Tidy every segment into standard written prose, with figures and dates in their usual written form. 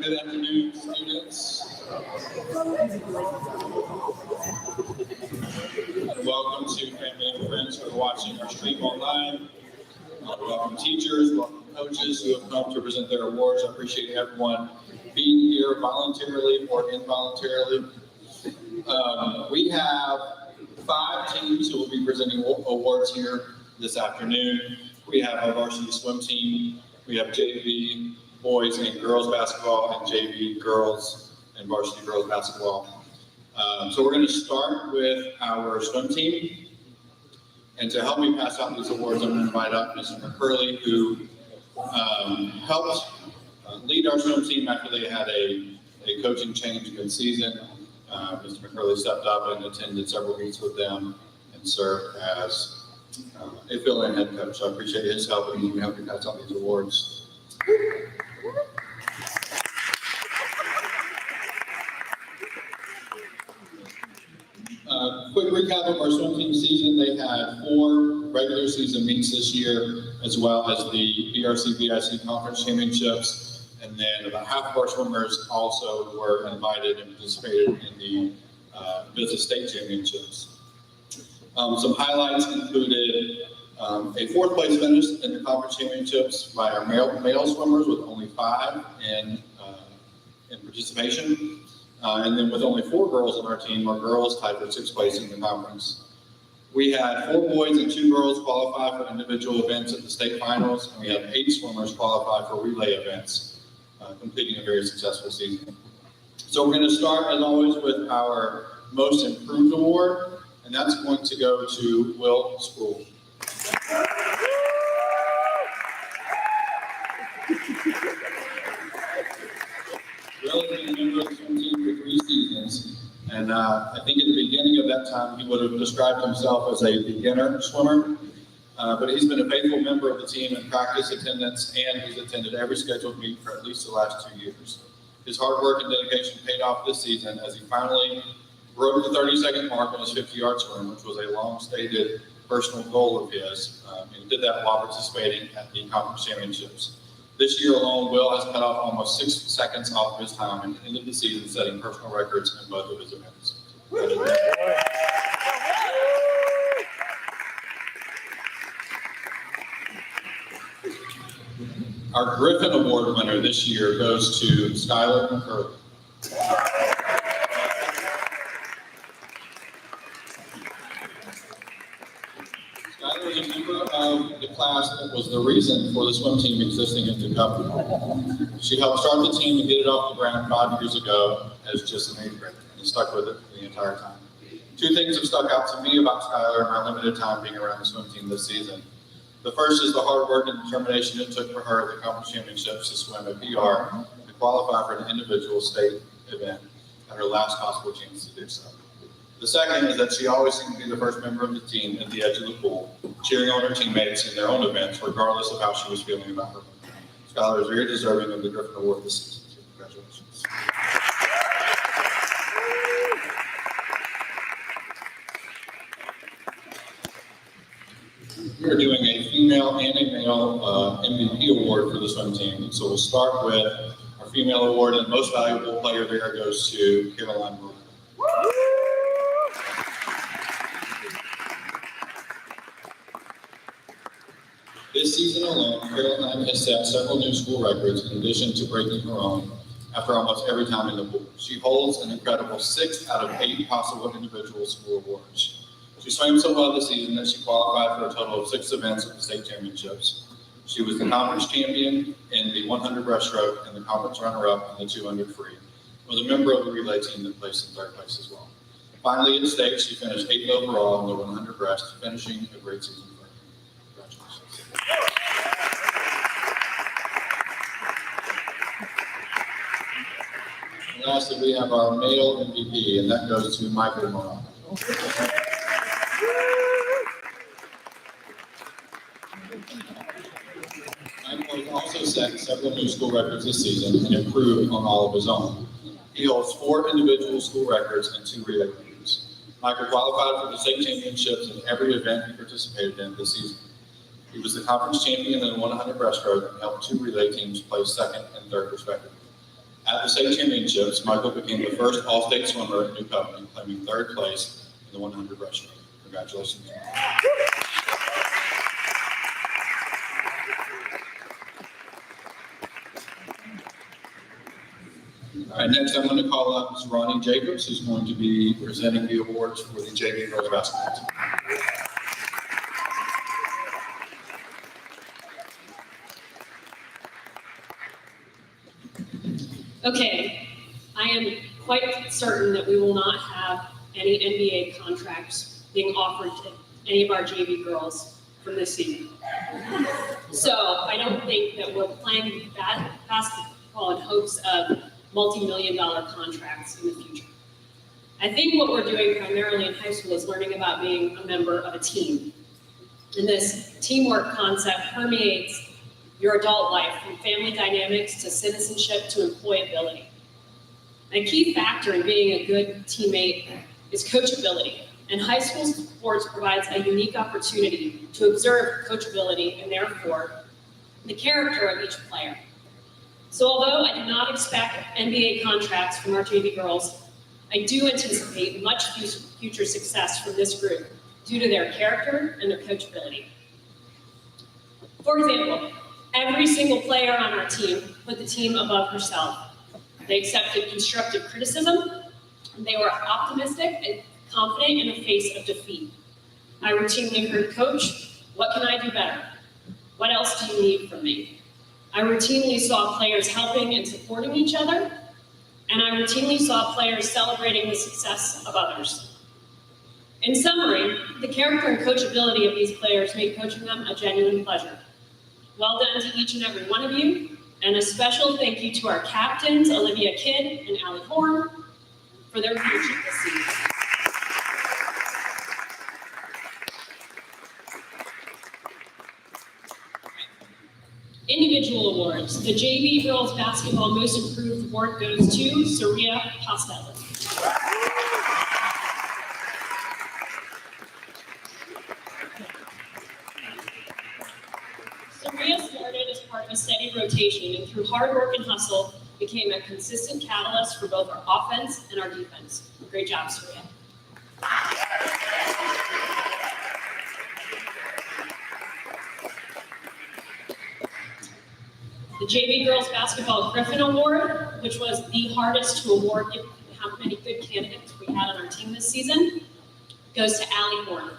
Good afternoon, students. Welcome to family and friends who are watching our stream online. Welcome teachers, welcome coaches who have come to present their awards. I appreciate everyone being here voluntarily or involuntarily. We have 5 teams who will be presenting awards here this afternoon. We have our varsity swim team, we have JV boys and girls basketball, and JV girls and varsity girls basketball. So we're going to start with our swim team. And to help me pass out these awards, I'm going to invite up Mr. McCurley, who helped lead our swim team after they had a coaching change mid-season. Mr. McCurley stepped up and attended several meets with them and served as a fill-in head coach. So I appreciate his help, and he can help me pass out these awards. Quick recap of our swim team season. They had 4 regular season meets this year, as well as the BRC-VIC Conference Championships. And then about half of our swimmers also were invited and participated in the Business State Championships. Some highlights included a 4th place finish in the Conference Championships by our male swimmers, with only 5 in participation. And then with only 4 girls on our team, our girls tied for 6th place in the conference. We had 4 boys and 2 girls qualify for individual events at the state finals, and we had 8 swimmers qualify for relay events, completing a very successful season. So we're going to start, as always, with our Most Improved Award, and that's going to go to Will Spool. Will has been a member of the swim team for 3 seasons, and I think at the beginning of that time he would have described himself as a beginner swimmer, but he's been a faithful member of the team in practice attendance, and he's attended every scheduled meet for at least the last 2 years. His hard work and dedication paid off this season as he finally broke the 30-second mark on his 50-yard swim, which was a long-stated personal goal of his, and he did that while participating at the conference championships. This year alone, Will has cut off almost 6 seconds off of his time and ended the season setting personal records in both of his events. Our Griffin Award winner this year goes to Skylar McCurley. Skylar is a member of the class that was the reason for the swim team existing in Tucumcari. She helped start the team and get it off the ground 5 years ago as just an 8th grader, and stuck with it the entire time. 2 things have stuck out to me about Skylar in our limited time being around the swim team this season. The first is the hard work and determination it took for her at the conference championships to swim a PR to qualify for an individual state event at her last possible chance to do so. The second is that she always seemed to be the first member of the team at the edge of the pool, cheering on her teammates in their own events, regardless of how she was feeling about her. Skylar is very deserving of the Griffin Award this season. So congratulations. We are doing a female and a male MVP award for the swim team. So we'll start with our female award, and the most valuable player there goes to Caroline Brewer. This season alone, Caroline has set several new school records in addition to breaking her own after almost every time in the pool. She holds an incredible 6 out of 8 possible individual school awards. She swam so well this season that she qualified for a total of 6 events at the state championships. She was the conference champion in the 100 breaststroke and the conference runner-up in the 200 free. Was a member of the relay team that placed in 3rd place as well. Finally, at state, she finished 8th overall in the 100 breast, finishing a great season for her. Congratulations. And lastly, we have our male MVP, and that goes to Michael Morrow. Michael has also set several new school records this season and improved on all of his own. He holds 4 individual school records and 2 relay records. Michael qualified for the state championships in every event he participated in this season. He was the conference champion in the 100 breaststroke and helped 2 relay teams place 2nd and 3rd respectively. At the state championships, Michael became the first all-state swimmer in New Covenant, claiming 3rd place in the 100 breaststroke. Congratulations. All right, next I'm going to call up Ms. Ronnie Jacobs, who's going to be presenting the awards for the JV girls basketball team. Okay, I am quite certain that we will not have any NBA contracts being offered to any of our JV girls from this season. So I don't think that we're playing basketball in hopes of multi-million-dollar contracts in the future. I think what we're doing primarily in high school is learning about being a member of a team. And this teamwork concept permeates your adult life, from family dynamics to citizenship to employability. A key factor in being a good teammate is coachability, and high school sports provides a unique opportunity to observe coachability and therefore the character of each player. So although I do not expect NBA contracts from our JV girls, I do anticipate much future success from this group due to their character and their coachability. For example, every single player on our team put the team above herself. They accepted constructive criticism, and they were optimistic and confident in the face of defeat. I routinely heard, "Coach, what can I do better? What else do you need from me?" I routinely saw players helping and supporting each other, and I routinely saw players celebrating the success of others. In summary, the character and coachability of these players made coaching them a genuine pleasure. Well done to each and every one of you, and a special thank you to our captains, Olivia Kidd and Allie Horn, for their leadership this season. Individual awards. The JV Girls Basketball Most Improved Award goes to Saria Costello. Saria started as part of a steady rotation and through hard work and hustle became a consistent catalyst for both our offense and our defense. Great job, Saria. The JV Girls Basketball Griffin Award, which was the hardest to award given how many good candidates we had on our team this season, goes to Allie Horn.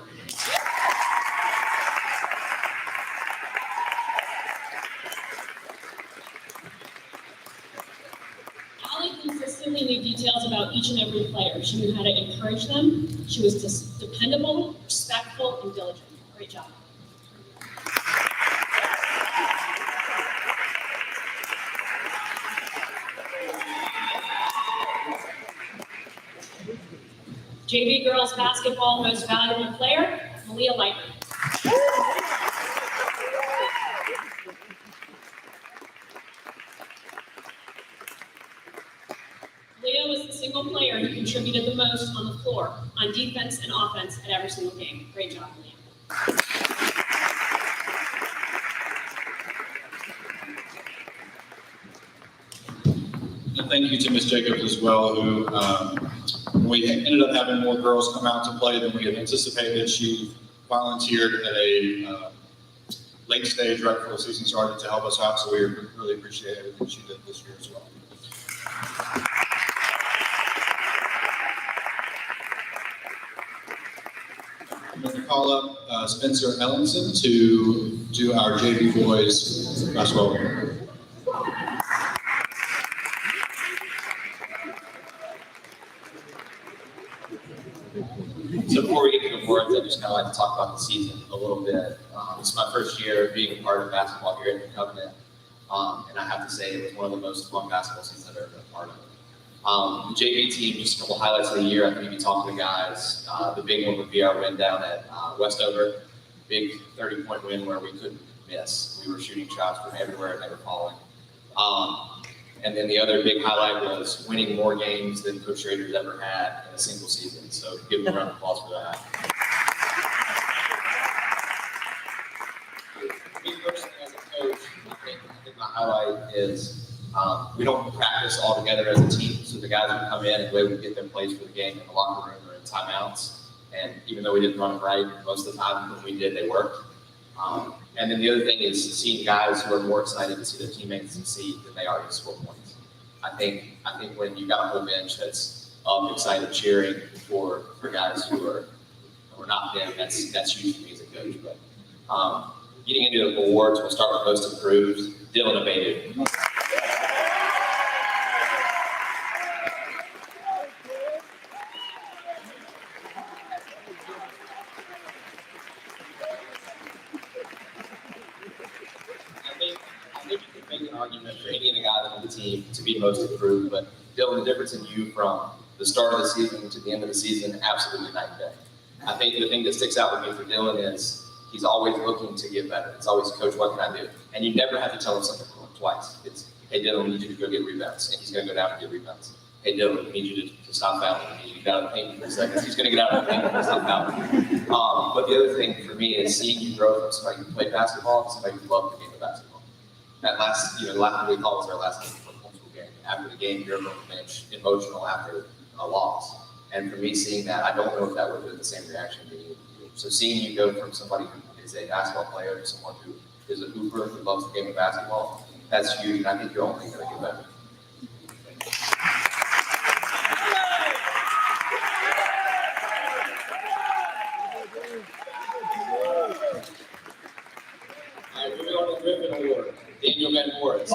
Allie consistently knew details about each and every player. She knew how to encourage them. She was dependable, respectful, and diligent. Great job. JV Girls Basketball Most Valuable Player, Malia Lightman. Malia was the single player who contributed the most on the floor, on defense and offense at every single game. Great job, Malia. And thank you to Ms. Jacobs as well, who we ended up having more girls come out to play than we had anticipated. She volunteered at a late stage right before the season started to help us out. So we really appreciate everything she did this year as well. I'm going to call up Spencer Ellenson to do our JV boys basketball game. So before we get to the awards, I just kind of like to talk about the season a little bit. It's my first year being a part of basketball here at the Covenant, and I have to say it was one of the most fun basketball seasons I've ever been a part of. The JV team, just a couple highlights of the year. I think if you talk to the guys, the big one would be our win down at Westover. Big 30-point win where we couldn't miss. We were shooting shots from everywhere and they were falling. And then the other big highlight was winning more games than Coach Schrader's ever had in a single season. So give him a round of applause for that. Me personally as a coach, I think my highlight is we don't practice all together as a team. So the guys would come in and the way we get their plays for the game in the locker room or in timeouts. And even though we didn't run them right, most of the time when we did, they worked. And then the other thing is seeing guys who are more excited to see their teammates succeed than they are to score points. I think when you got a whole bench that's up, excited, cheering for guys who are not them, that's huge for me as a coach. But getting into the awards, we'll start with most improved. Dylan Abated. Argument for any of the guys on the team to be most improved, but Dylan, the difference in you from the start of the season to the end of the season, absolutely night and day. I think the thing that sticks out with me for Dylan is he's always looking to get better. It's always, Coach, what can I do? And you never have to tell him something twice. It's, hey Dylan, we need you to go get rebounds, and he's going to go down and get rebounds. Hey Dylan, we need you to stop fouling. We need you to get out of the paint for seconds. He's going to get out of the paint and stop fouling. But the other thing for me is seeing you grow from somebody who played basketball to somebody who loved the game of basketball. That last, the last we call was our last game for the homeschool game. After the game, you're on the bench, emotional after a loss. And for me, seeing that, I don't know if that would have been the same reaction to you. So seeing you go from somebody who is a basketball player to someone who is a hooper, who loves the game of basketball, that's huge. And I think you're only going to get better. All right, moving on to the Griffin Award. Daniel Van Boris.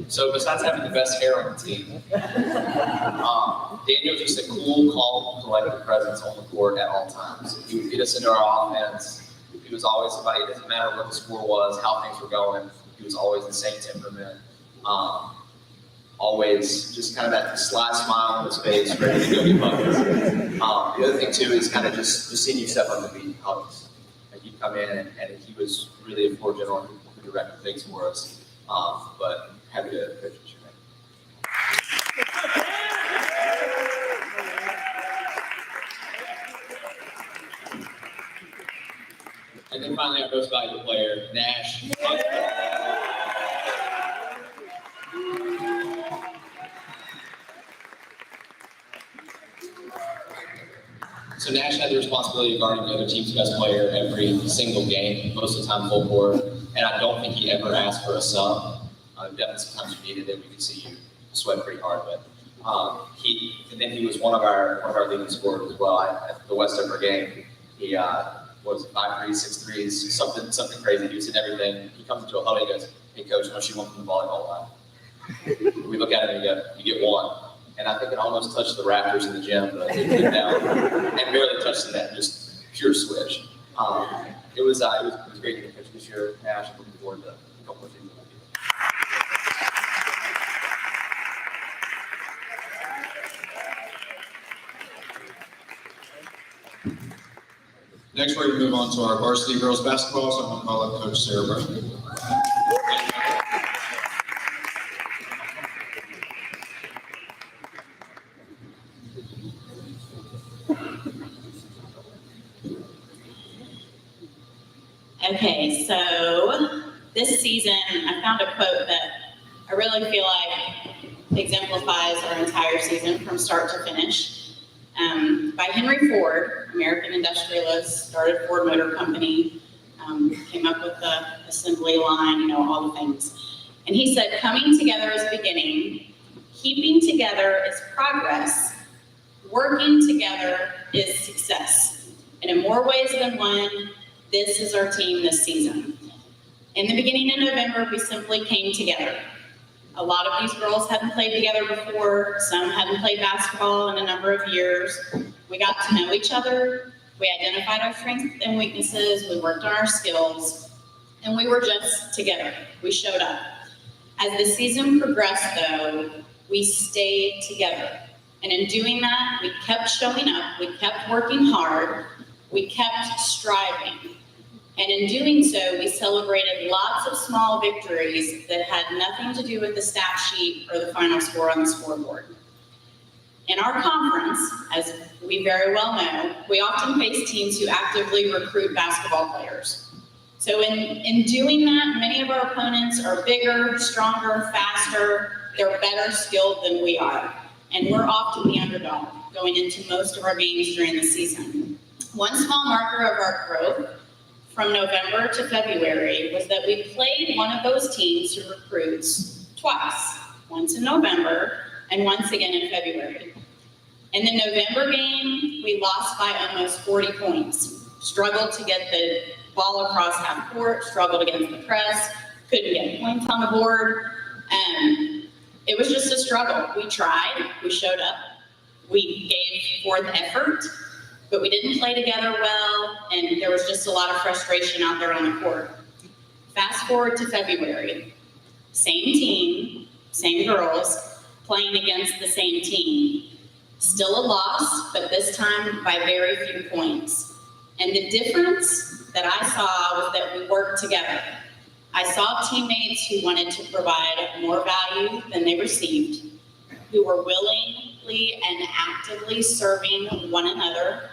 So besides having the best hair on the team, Daniel's just a cool, calm, collected presence on the court at all times. He would get us into our offense. He was always somebody, it doesn't matter what the score was, how things were going, he was always the same temperament. Always just kind of that sly smile on his face, ready to go get buckets. The other thing too is kind of just seeing you step up and be hugs. Like he'd come in and he was really a floor general who directed things for us. But happy to coach with you. And then finally our most valuable player, Nash. So Nash had the responsibility of guarding the other team's best player every single game, most of the time full court, and I don't think he ever asked for a sub. Definitely sometimes you needed it, we could see you sweat pretty hard, but he was one of our leading scorers as well. At the Westover game, he was 5 threes, 6 threes, something crazy. He was in everything. He comes into a huddle, he goes, "Hey coach, don't you want from the volleyball line?" We look at him and you get one. And I think it almost touched the rafters in the gym, but it came down and barely touched the net, just pure switch. It was great to get coached this year, Nash. I'm looking forward to a couple of things. Next, we're going to move on to our varsity girls basketball, so I'm going to call up Coach Sarah Brown. Okay, so this season I found a quote that I really feel like exemplifies our entire season from start to finish. By Henry Ford, American industrialist, started Ford Motor Company, came up with the assembly line, all the things. And he said, coming together is beginning, keeping together is progress, working together is success. And in more ways than one, this is our team this season. In the beginning of November, we simply came together. A lot of these girls hadn't played together before. Some hadn't played basketball in a number of years. We got to know each other. We identified our strengths and weaknesses. We worked on our skills. And we were just together. We showed up. As the season progressed, though, we stayed together. And in doing that, we kept showing up. We kept working hard. We kept striving. And in doing so, we celebrated lots of small victories that had nothing to do with the stat sheet or the final score on the scoreboard. In our conference, as we very well know, we often face teams who actively recruit basketball players. So in doing that, many of our opponents are bigger, stronger, faster, they're better skilled than we are. And we're often the underdog going into most of our games during the season. One small marker of our growth from November to February was that we played one of those teams who recruits twice, once in November and once again in February. In the November game, we lost by almost 40 points, struggled to get the ball across half court, struggled against the press, couldn't get points on the board. It was just a struggle. We tried, we showed up, we gave forth effort, but we didn't play together well, and there was just a lot of frustration out there on the court. Fast forward to February. Same team, same girls, playing against the same team. Still a loss, but this time by very few points. And the difference that I saw was that we worked together. I saw teammates who wanted to provide more value than they received, who were willingly and actively serving one another,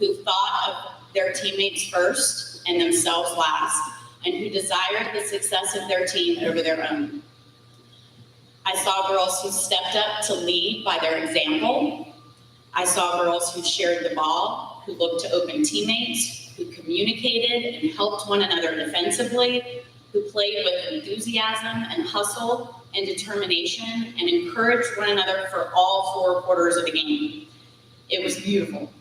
who thought of their teammates first and themselves last, and who desired the success of their team over their own. I saw girls who stepped up to lead by their example. I saw girls who shared the ball, who looked to open teammates, who communicated and helped one another defensively, who played with enthusiasm and hustle and determination and encouraged one another for all 4 quarters of the game. It was beautiful.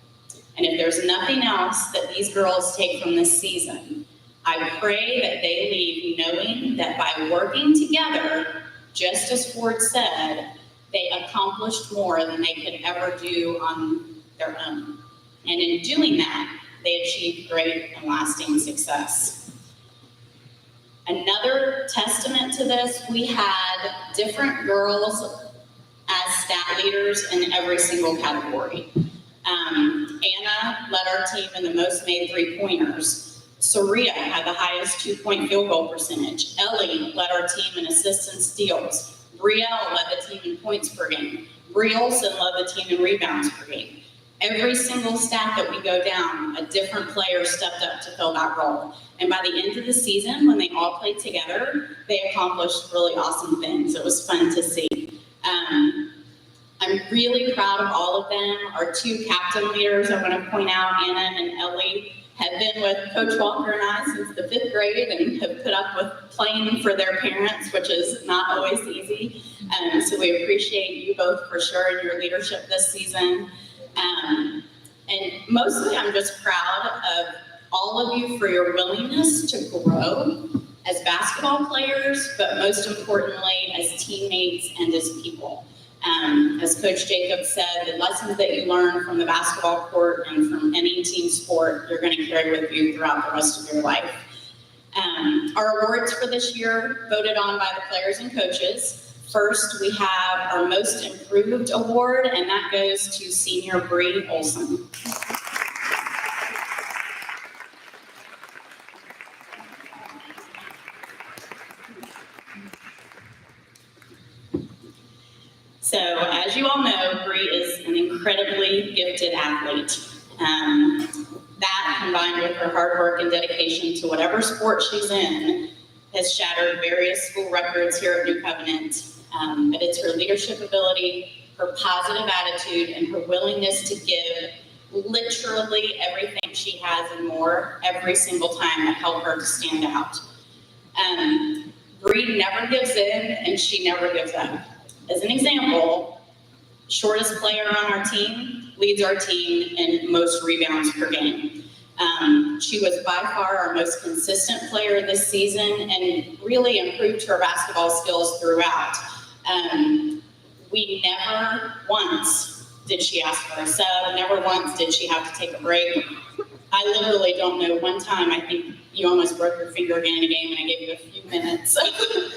And if there's nothing else that these girls take from this season, I pray that they leave knowing that by working together, just as Ford said, they accomplished more than they could ever do on their own. And in doing that, they achieved great and lasting success. Another testament to this, we had different girls as stat leaders in every single category. Anna led our team in the most made 3-pointers. Saria had the highest 2-point field goal percentage. Ellie led our team in assists and steals. Brielle led the team in points per game. Brie Olson led the team in rebounds per game. Every single stat that we go down, a different player stepped up to fill that role. And by the end of the season, when they all played together, they accomplished really awesome things. It was fun to see. I'm really proud of all of them. Our 2 captain leaders, I want to point out, Anna and Ellie, have been with Coach Walker and I since the 5th grade and have put up with playing for their parents, which is not always easy. So we appreciate you both for sure in your leadership this season. And mostly I'm just proud of all of you for your willingness to grow as basketball players, but most importantly as teammates and as people. As Coach Jacob said, the lessons that you learn from the basketball court and from any team sport, you're going to carry with you throughout the rest of your life. Our awards for this year voted on by the players and coaches. First, we have our Most Improved Award, and that goes to senior Brie Olson. So, as you all know, Brie is an incredibly gifted athlete. That, combined with her hard work and dedication to whatever sport she's in, has shattered various school records here at New Covenant. But it's her leadership ability, her positive attitude, and her willingness to give literally everything she has and more every single time that help her to stand out. Bree never gives in and she never gives up. As an example, shortest player on our team leads our team in most rebounds per game. She was by far our most consistent player this season and really improved her basketball skills throughout. We never once did she ask for a sub, never once did she have to take a break. I literally don't know, one time I think you almost broke your finger again in a game and I gave you a few minutes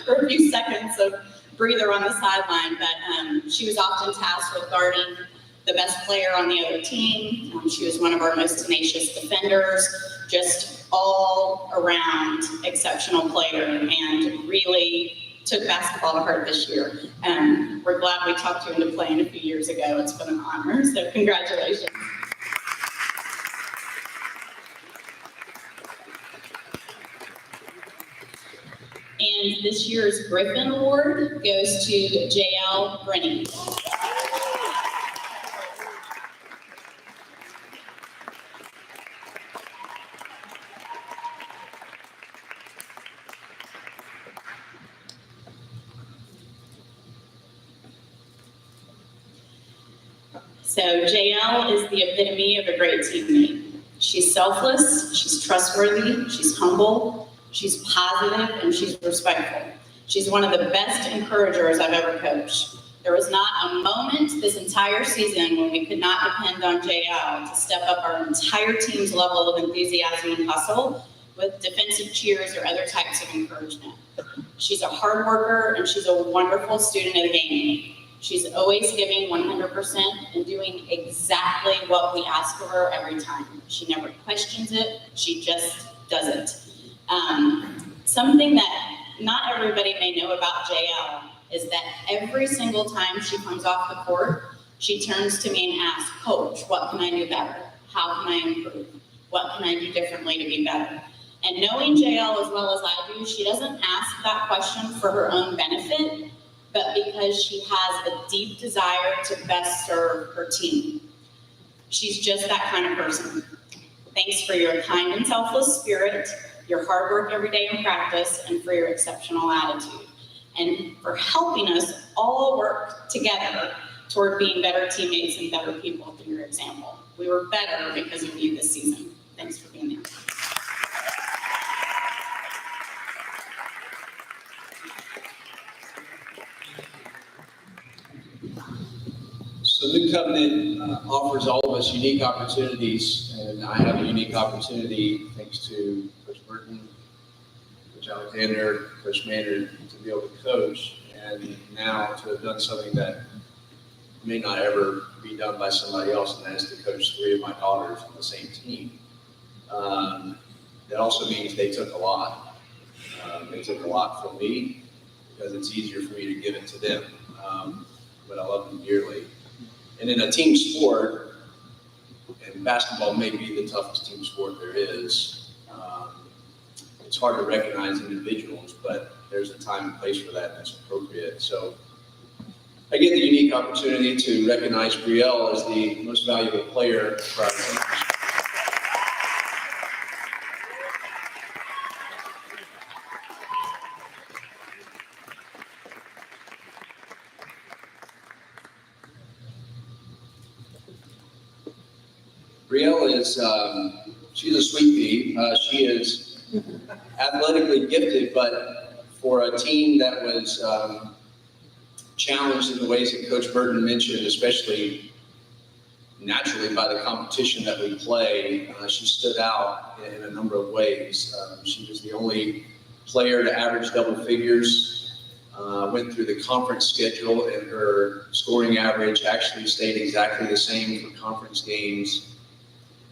or a few seconds of breather on the sideline, but she was often tasked with guarding the best player on the other team. She was one of our most tenacious defenders, just all around exceptional player, and really took basketball to heart this year. We're glad we talked you into playing a few years ago. It's been an honor, so congratulations. And this year's Griffin Award goes to JL Brenning. So JL is the epitome of a great teammate. She's selfless, she's trustworthy, she's humble, she's positive, and she's respectful. She's one of the best encouragers I've ever coached. There was not a moment this entire season when we could not depend on JL to step up our entire team's level of enthusiasm and hustle with defensive cheers or other types of encouragement. She's a hard worker and she's a wonderful student of the game. She's always giving 100% and doing exactly what we ask of her every time. She never questions it, she just does it. Something that not everybody may know about JL is that every single time she comes off the court, she turns to me and asks, "Coach, what can I do better? How can I improve? What can I do differently to be better?" And knowing JL as well as I do, she doesn't ask that question for her own benefit, but because she has a deep desire to best serve her team. She's just that kind of person. Thanks for your kind and selfless spirit, your hard work every day in practice, and for your exceptional attitude, and for helping us all work together toward being better teammates and better people through your example. We were better because of you this season. Thanks for being there. So New Covenant offers all of us unique opportunities, and I have a unique opportunity thanks to Coach Burton, Coach Alexander, Coach Maynard, to be able to coach, and now to have done something that may not ever be done by somebody else, and that is to coach 3 of my daughters on the same team. That also means they took a lot. They took a lot from me because it's easier for me to give it to them, but I love them dearly. And in a team sport, and basketball may be the toughest team sport there is, it's hard to recognize individuals, but there's a time and place for that, and that's appropriate. So I get the unique opportunity to recognize Brielle as the most valuable player for our team. Brielle is, she's a sweet pea. She is athletically gifted, but for a team that was challenged in the ways that Coach Burton mentioned, especially naturally by the competition that we play, she stood out in a number of ways. She was the only player to average double figures, went through the conference schedule, and her scoring average actually stayed exactly the same for conference games.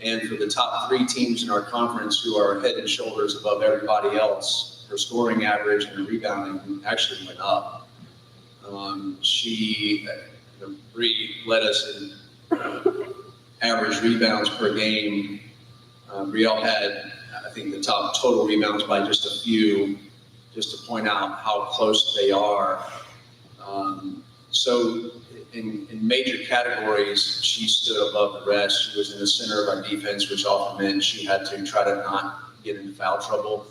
And for the top 3 teams in our conference who are head and shoulders above everybody else, her scoring average and her rebounding actually went up. Bree led us in average rebounds per game. Brielle had, I think, the top total rebounds by just a few, just to point out how close they are. So in major categories, she stood above the rest. She was in the center of our defense, which often meant she had to try to not get into foul trouble.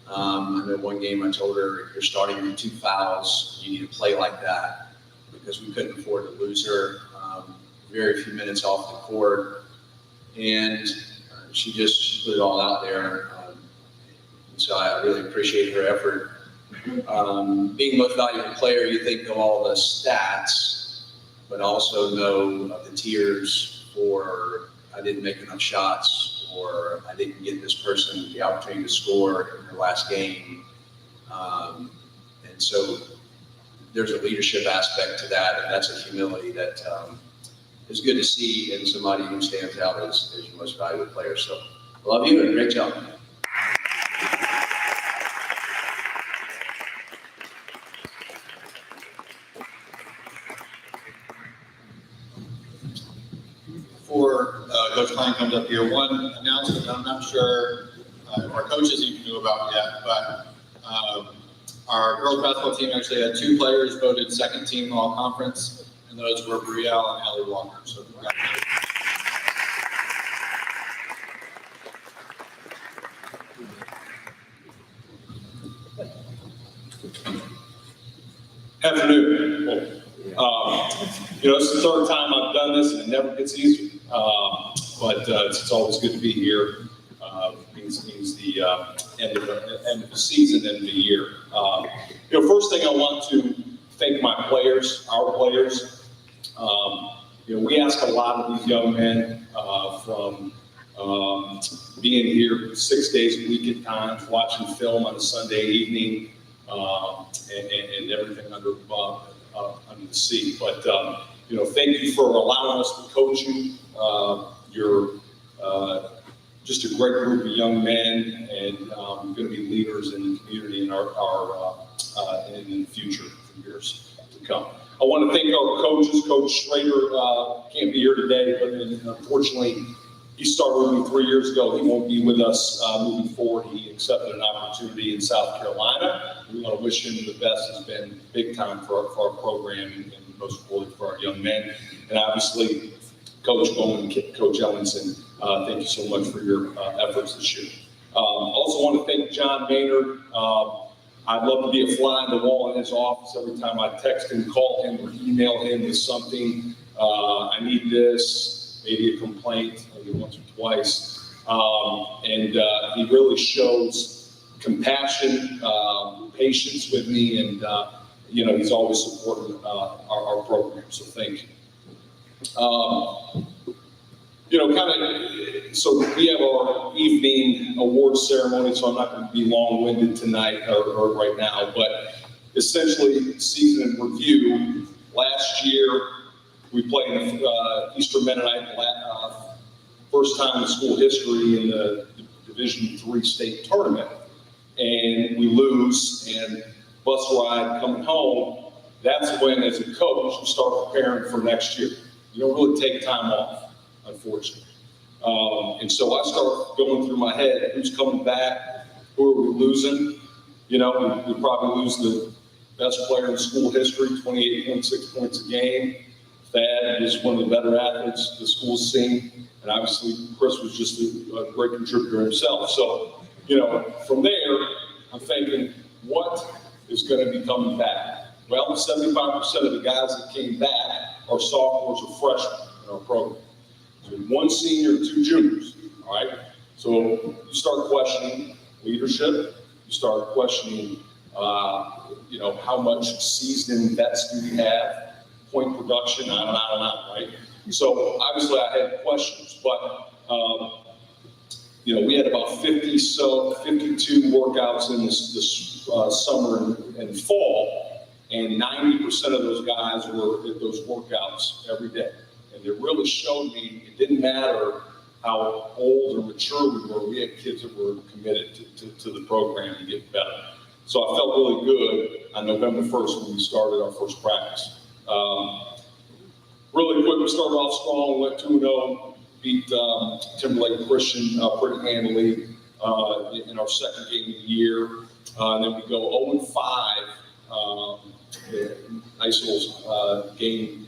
I know one game I told her, if you're starting with 2 fouls, you need to play like that, because we couldn't afford to lose her. Very few minutes off the court, and she put it all out there. So I really appreciate her effort. Being most valuable player, you think of all the stats, but also know of the tears for I didn't make enough shots, or I didn't get this person the opportunity to score in their last game. And so there's a leadership aspect to that, and that's a humility that is good to see in somebody who stands out as your most valuable player. So I love you and great job. Before Coach Klein comes up here, one announcement I'm not sure our coaches even knew about yet, but our girls basketball team actually had 2 players voted second team all conference, and those were Brielle and Allie Walker. So congratulations. Afternoon. It's the 3rd time I've done this, and it never gets easier. But it's always good to be here. Means the end of the season, end of the year. First thing I want to thank my players, our players. We ask a lot of these young men from being here 6 days a week at times, watching film on a Sunday evening, and everything under the sea. But thank you for allowing us to coach you. You're just a great group of young men, and going to be leaders in the community in our in the future for years to come. I want to thank our coaches. Coach Schrader can't be here today, but unfortunately, he started with me 3 years ago. He won't be with us moving forward. He accepted an opportunity in South Carolina. We want to wish him the best. It's been big time for our program, and most importantly for our young men. And obviously, Coach Bowman, Coach Ellenson, thank you so much for your efforts this year. Also want to thank John Maynard. I'd love to be a fly on the wall in his office every time I text him, call him, or email him with something. I need this, maybe a complaint, maybe once or twice. And he really shows compassion, patience with me, and he's always supporting our program. So thank you. So we have our evening awards ceremony, so I'm not going to be long-winded tonight or right now, but essentially season in review. Last year, we played Eastern Mennonite first time in school history in the Division III state tournament, and we lose, and bus ride coming home, that's when, as a coach, you start preparing for next year. You don't really take time off, unfortunately. And so I start going through my head, who's coming back, who are we losing? We probably lose the best player in school history, 28.6 points a game. Thad is one of the better athletes the school's seen. And obviously, Chris was just a great contributor himself. So, from there, I'm thinking, what is going to be coming back? Well, 75% of the guys that came back are sophomores or freshmen in our program. So 1 senior, 2 juniors, all right? So you start questioning leadership. You start questioning, how much seasoned vets do we have, point production, on, right? So obviously I had questions, but, we had about 52 workouts in this summer and fall. And 90% of those guys were at those workouts every day. And it really showed me it didn't matter how old or mature we were. We had kids that were committed to the program to get better. So I felt really good on November 1st when we started our first practice. Really quick, we started off strong, went 2-0, beat Timberlake Christian pretty handily in our second game of the year. And then we go 0-5 Highschool's game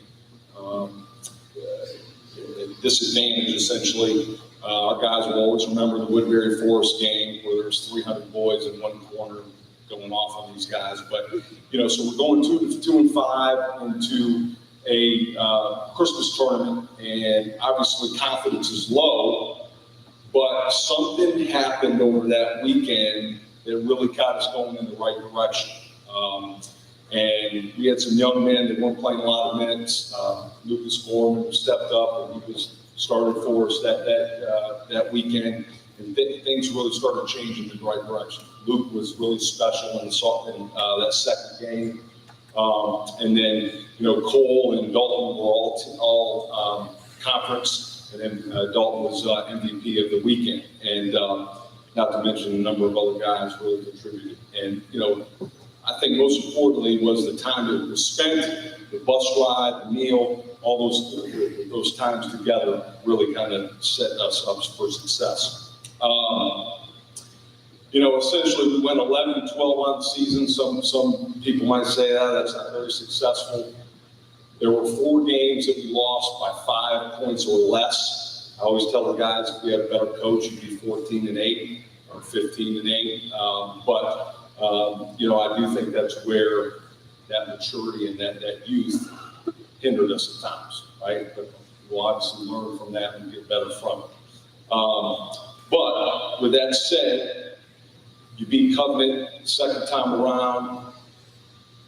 disadvantage, essentially. Our guys will always remember the Woodbury Forest game where there's 300 boys in one corner going off on these guys. But, so we're going 2-5 into a Christmas tournament, and obviously confidence is low, but something happened over that weekend that really got us going in the right direction. And we had some young men that weren't playing a lot of minutes. Lucas Gorman stepped up, and he was started for us that weekend, and things really started changing in the right direction. Luke was really special in that second game, and then Cole and Dalton were all conference, and then Dalton was MVP of the weekend, and not to mention a number of other guys really contributed. And I think most importantly was the time that was spent, the bus ride, the meal, all those times together really kind of set us up for success. Essentially we went 11-12 on the season. Some people might say, that's not very successful. There were 4 games that we lost by 5 points or less. I always tell the guys, if we had a better coach, it'd be 14-8 or 15-8. But I do think that's where that maturity and that youth hindered us at times, right? But we'll obviously learn from that and get better from it. But with that said, you beat Covenant the second time around.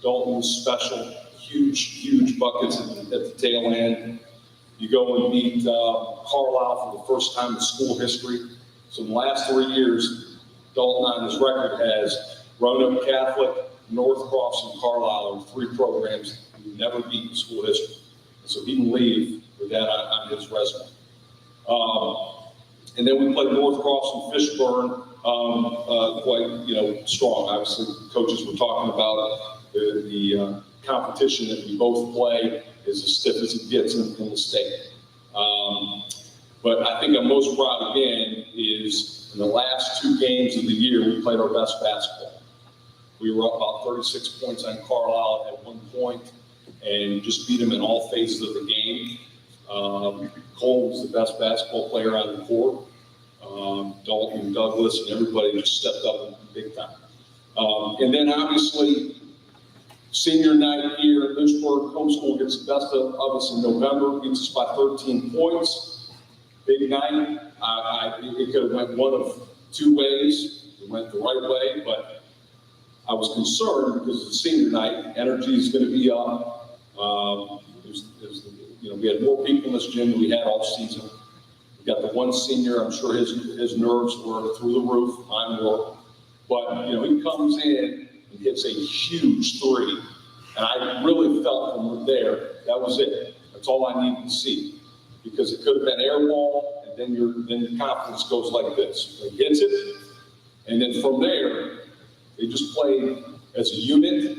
Dalton was special, huge buckets at the tail end. You go and beat Carlisle for the first time in school history. So in the last 3 years, Dalton on his record has Roanoke Catholic, North Cross, and Carlisle are 3 programs he never beat in school history. And so he can leave with that on his resume. And then we played North Cross and Fishburne quite strong. Obviously, coaches were talking about the competition that we both play is as stiff as it gets in the state. But I think I'm most proud again is in the last 2 games of the year, we played our best basketball. We were up about 36 points on Carlisle at one point and just beat them in all phases of the game. Cole was the best basketball player on the court. Dalton, Douglas, and everybody just stepped up big time. And then obviously, senior night here at Lynchburg, Homeschool gets the best of us in November, beats us by 13 points. Big night. It could have went one of 2 ways. It went the right way, but I was concerned because it's senior night. Energy is going to be up. We had more people in this gym than we had all season. We got the one senior. I'm sure his nerves were through the roof. Mine were. But he comes in and hits a huge 3, and I really felt from there that was it. That's all I needed to see, because it could have been air ball, and then your confidence goes like this. He hits it, and then from there they just played as a unit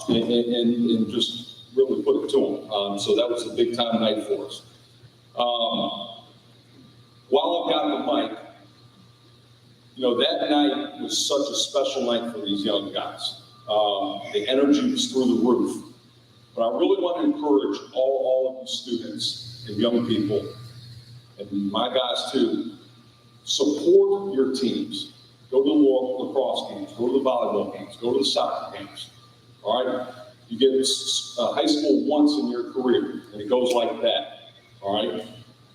and just really put it to them. So that was a big time night for us. While I've got the mic, that night was such a special night for these young guys. The energy was through the roof. But I really want to encourage all of you students and young people, and my guys too, support your teams. Go to the lacrosse games, go to the volleyball games, go to the soccer games. All right? You get high school once in your career, and it goes like that. All right?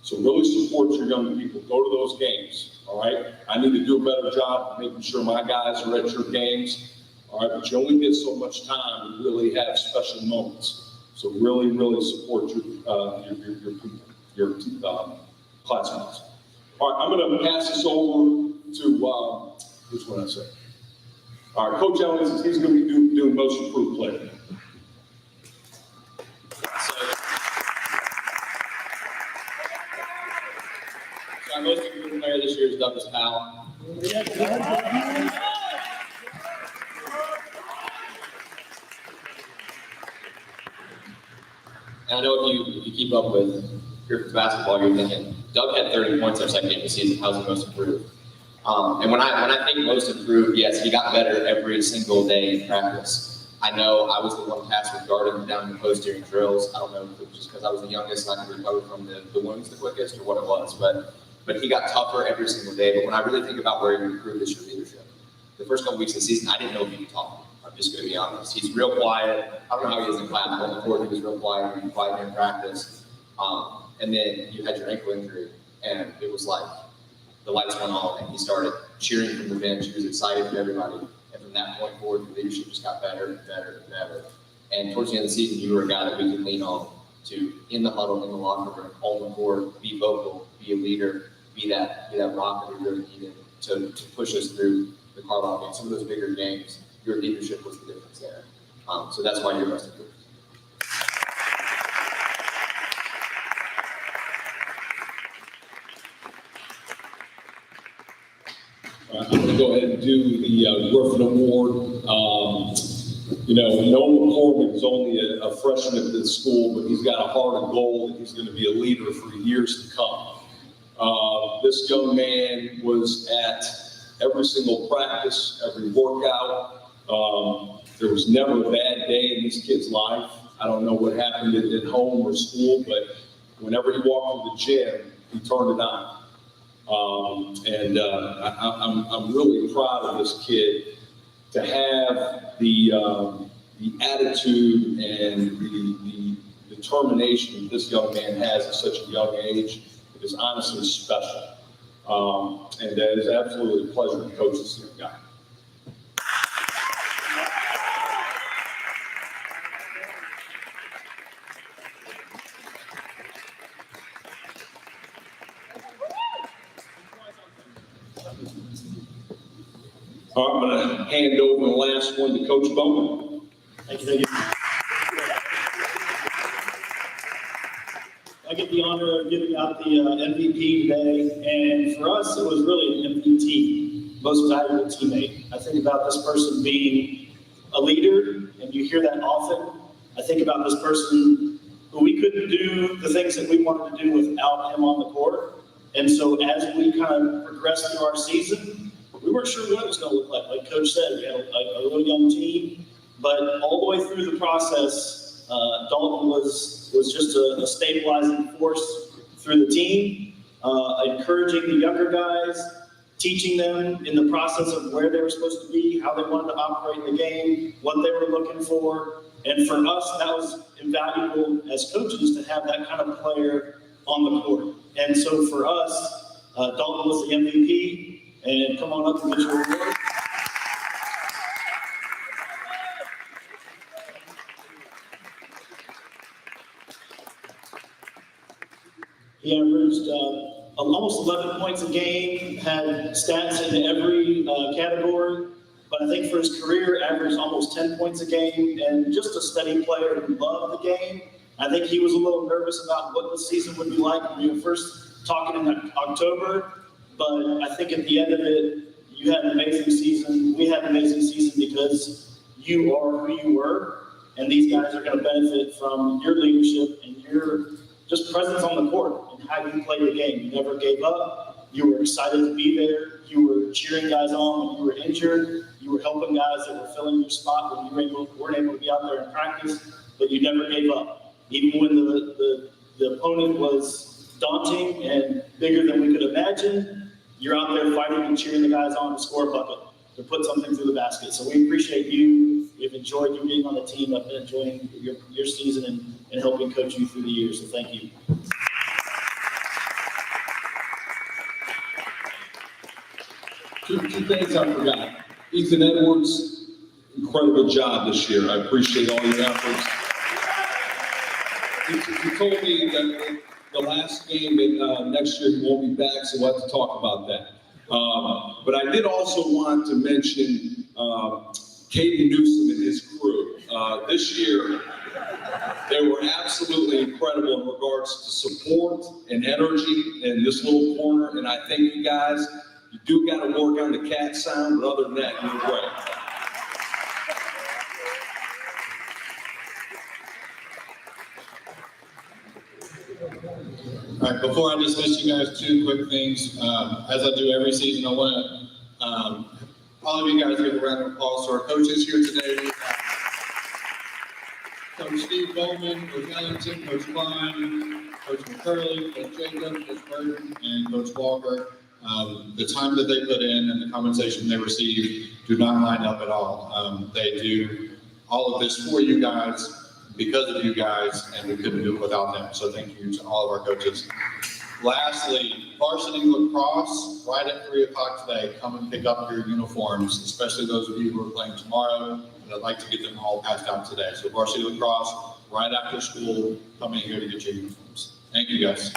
So really support your young people. Go to those games. All right? I need to do a better job of making sure my guys are at your games. All right? But you only get so much time to really have special moments. So really support your people, your classmates. All right, I'm going to pass this over to, which one I say? All right, Coach Owens, he's going to be doing most improved player. So our most improved player this year is Douglas Powell. And I know if you keep up with Griffith basketball, you're thinking, Doug had 30 points our second game of the season. How's he most improved? And when I think most improved, yes, he got better every single day in practice. I know I was the one tasked with guarding him down in the post during drills. I don't know if it was just because I was the youngest and I could recover from the wounds the quickest or what it was, but he got tougher every single day. But when I really think about where he improved this year leadership, the first couple weeks of the season, I didn't know if he could talk. I'm just going to be honest. He's real quiet. I don't know how he is in class, but on the court he was real quiet. He was quiet during practice. And then you had your ankle injury, and it was like the lights went on, and he started cheering from the bench. He was excited for everybody. And from that point forward, the leadership just got better and better and better. And towards the end of the season, you were a guy that we could lean on to, in the huddle, in the locker room, on the court, be vocal, be a leader, be that rock that we really needed to push us through the Carlisle game. Some of those bigger games, your leadership was the difference there. So that's why you're most improved. I'm going to go ahead and do the Griffin Award. Noah McCormick is only a freshman at this school, but he's got a heart and goal that he's going to be a leader for years to come. This young man was at every single practice, every workout. There was never a bad day in this kid's life. I don't know what happened at home or school, but whenever he walked to the gym, he turned it on. I'm really proud of this kid to have the attitude and the determination that this young man has at such a young age. It is honestly special. And it is absolutely a pleasure to coach this young guy. I'm going to hand over the last one to Coach Bowman. Thank you. I get the honor of giving out the MVP today, and for us, it was really an MVP, most valuable teammate. I think about this person being a leader, and you hear that often. I think about this person who we couldn't do the things that we wanted to do without him on the court. And so as we kind of progressed through our season, we weren't sure what it was going to look like. Like Coach said, we had a really young team, but all the way through the process, Dalton was just a stabilizing force through the team, encouraging the younger guys, teaching them in the process of where they were supposed to be, how they wanted to operate the game, what they were looking for. And for us, that was invaluable as coaches to have that kind of player on the court. And so for us, Dalton was the MVP. And come on up and get your award. He averaged almost 11 points a game, had stats in every category, but I think for his career, averaged almost 10 points a game, and just a steady player who loved the game. I think he was a little nervous about what the season would be like when we were first talking in October. But I think at the end of it, you had an amazing season. We had an amazing season because you are who you were, and these guys are going to benefit from your leadership and your just presence on the court and how you played the game. You never gave up. You were excited to be there. You were cheering guys on when you were injured. You were helping guys that were filling your spot when you weren't able to be out there in practice, but you never gave up. Even when the opponent was daunting and bigger than we could imagine, you're out there fighting and cheering the guys on to score a bucket, to put something through the basket. So we appreciate you. We've enjoyed you being on the team. I've been enjoying your season and helping coach you through the years. So thank you. Two things I forgot. Ethan Edwards, incredible job this year. I appreciate all your efforts. He told me that the last game next year he won't be back, so we'll have to talk about that. But I did also want to mention Caden Newsom and his crew. This year, they were absolutely incredible in regards to support and energy in this little corner, and I thank you guys. You do got to work on the cat sound, but other than that, you're great. All right, before I dismiss you guys, two quick things. As I do every season, I want to all of you guys give a round of applause to our coaches here today. Coach Steve Bowman, Coach Ellington, Coach Klein, Coach McCurley, Coach Jacob, Coach Burton, and Coach Walker. The time that they put in and the compensation they receive do not line up at all. They do all of this for you guys, because of you guys, and we couldn't do it without them. So thank you to all of our coaches. Lastly, varsity lacrosse, right at 3 o'clock today, come and pick up your uniforms, especially those of you who are playing tomorrow. And I'd like to get them all passed out today. So varsity lacrosse, right after school, come in here to get your uniforms. Thank you, guys.